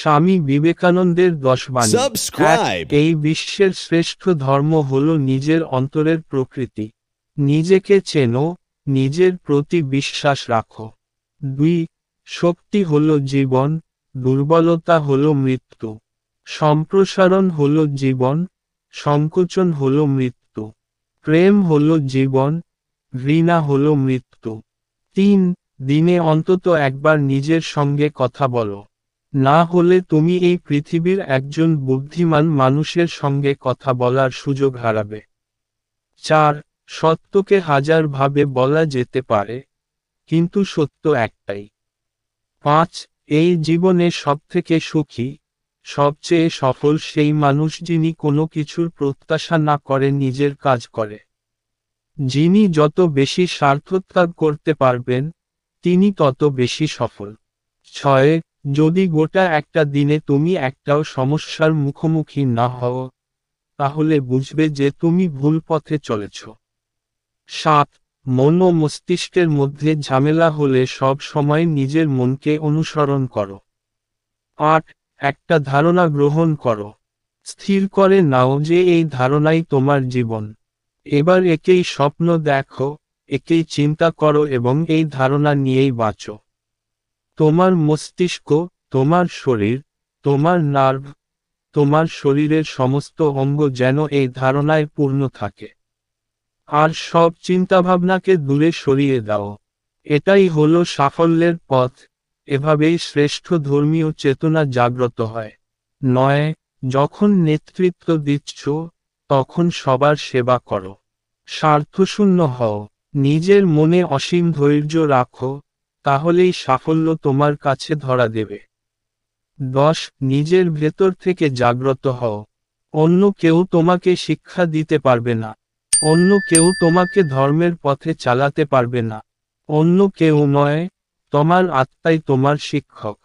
স্বামী বিবেকানন্দের 10 বাণী। 1. Subscribe. এই বিশ্বের শ্রেষ্ঠ ধর্ম হল নিজের অন্তরের প্রকৃতি। নিজেকে চেনো, নিজের প্রতি বিশ্বাস রাখো। 2. শক্তি হল জীবন, দুর্বলতা হল মৃত্যু। সম্প্রসারণ হল জীবন, সংকোচন হল মৃত্যু। প্রেম হল জীবন, ঘৃণা হল মৃত্যু। 3. দিনে অন্তত একবার নিজের সঙ্গে কথা বলো। না হলে তুমি এই পৃথিবীর একজন বুদ্ধিমান মানুষের সঙ্গে কথা বলার সুযোগ হারাবে। 4. সত্যকে হাজার ভাবে বলা যেতে পারে, কিন্তু সত্য একটাই। 5. এই জীবনে সবথেকে সুখী, সবচেয়ে সফল সেই মানুষ যিনি কোনো কিছুর প্রত্যাশা না করে নিজের কাজ করে। যিনি যত বেশি স্বার্থত্যাগ করতে পারবেন, তিনি তত বেশি সফল। 6. যদি গোটা একটা দিনে তুমি একটাও সমস্যার মুখোমুখি না হও, তাহলে বুঝবে যে তুমি ভুল পথে চলেছ। 7. মন ও মস্তিষ্কের মধ্যে ঝামেলা হলে সব সময় নিজের মনকে অনুসরণ করো। 8. একটা ধারণা গ্রহণ করো। স্থির করে নাও যে এই ধারণাই তোমার জীবন। এবার একেই স্বপ্ন দেখো, একেই চিন্তা করো এবং এই ধারণা নিয়েই বাঁচো। তোমার মস্তিষ্ক, তোমার শরীর, তোমার নার্ভ, তোমার শরীরের সমস্ত অঙ্গ যেন এই ধারণায় পূর্ণ থাকে। আর সব চিন্তাভাবনাকে দূরে সরিয়ে দাও। এটাই হলো সাফল্যের পথ। এভাবেই শ্রেষ্ঠ ধর্মীয় চেতনা জাগ্রত হয়। 9. যখন নেতৃত্ব দিচ্ছ, তখন সবার সেবা করো। স্বার্থশূন্য হও, নিজের মনে অসীম ধৈর্য রাখো, তাহলেই সাফল্য তোমার কাছে ধরা দেবে। 10. নিজের ভেতর থেকে জাগ্রত হও। অন্য কেউ তোমাকে শিক্ষা দিতে পারবে না। অন্য কেউ তোমাকে ধর্মের পথে চালাতে পারবে না। অন্য কেউ নয়, তোমার আত্মাই তোমার শিক্ষক।